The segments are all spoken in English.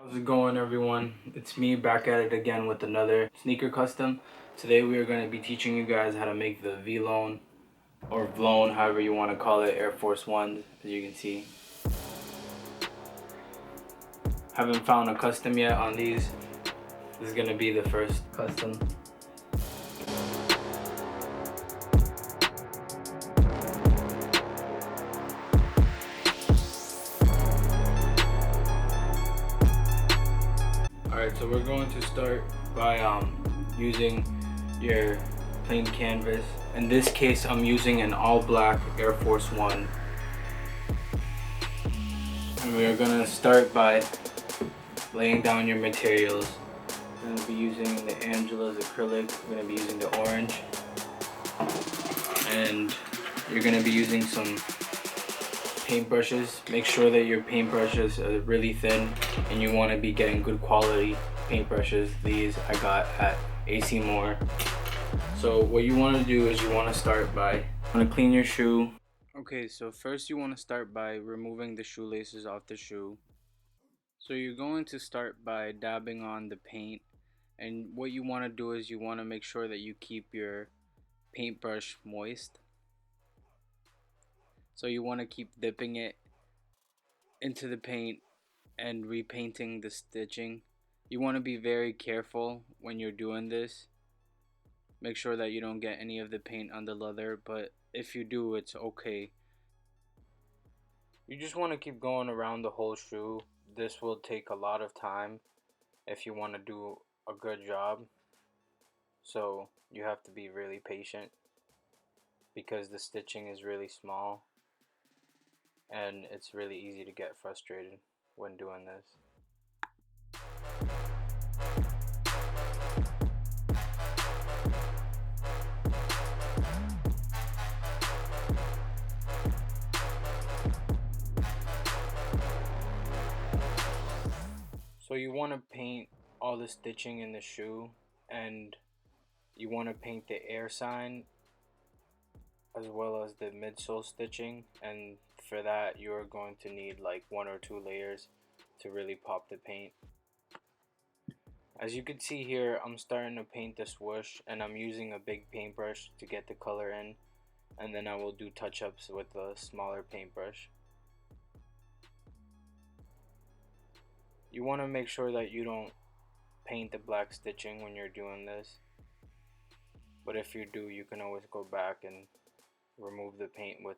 How's it going, everyone? It's me back at it again with another sneaker custom. Today we are going to be teaching you guys how to make the Vlone or Vlone, however you want to call it, Air Force Ones, as you can see. Haven't found a custom yet on these. This is going to be the first custom. Alright, so we're going to start by using your plain canvas. In this case, I'm using an all black Air Force One. And we are going to start by laying down your materials. We're going to be using the Angela's acrylic. We're going to be using the orange. And you're going to be using some paintbrushes. Make sure that your paintbrushes are really thin and you want to be getting good quality paintbrushes. These I got at AC Moore. So what you want to do is you want to start by clean your shoe. Okay, so first you want to start by removing the shoelaces off the shoe. So you're going to start by dabbing on the paint, and what you want to do is you want to make sure that you keep your paintbrush moist. So you want to keep dipping it into the paint and repainting the stitching. You want to be very careful when you're doing this. Make sure that you don't get any of the paint on the leather, but if you do, it's okay. You just want to keep going around the whole shoe. This will take a lot of time if you want to do a good job. So you have to be really patient because the stitching is really small. And it's really easy to get frustrated when doing this. So you want to paint all the stitching in the shoe, and you want to paint the air sign as well as the midsole stitching, and for that you're going to need like 1 or 2 layers to really pop the paint. As you can see here, I'm starting to paint the swoosh and I'm using a big paintbrush to get the color in, and then I will do touch-ups with a smaller paintbrush. You want to make sure that you don't paint the black stitching when you're doing this, but if you do, you can always go back and remove the paint with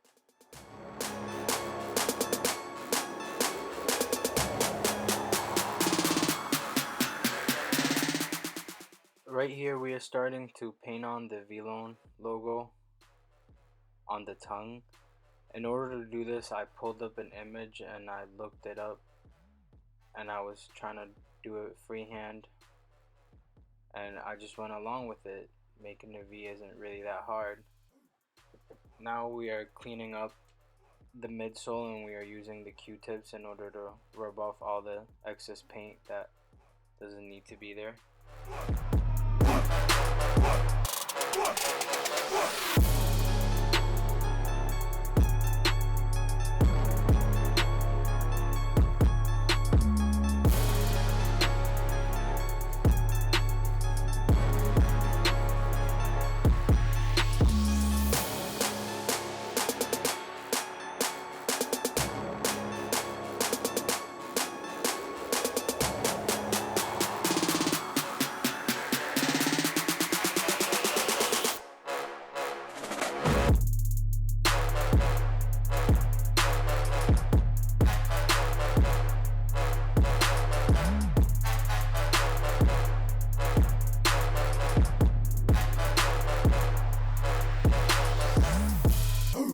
right here. We are starting to paint on the Vlone logo on the tongue. In order to do this, I pulled up an image and I looked it up, and I was trying to do it freehand, and I just went along with it. Making a V isn't really that hard. Now we are cleaning up the midsole, and we are using the Q-tips in order to rub off all the excess paint that doesn't need to be there.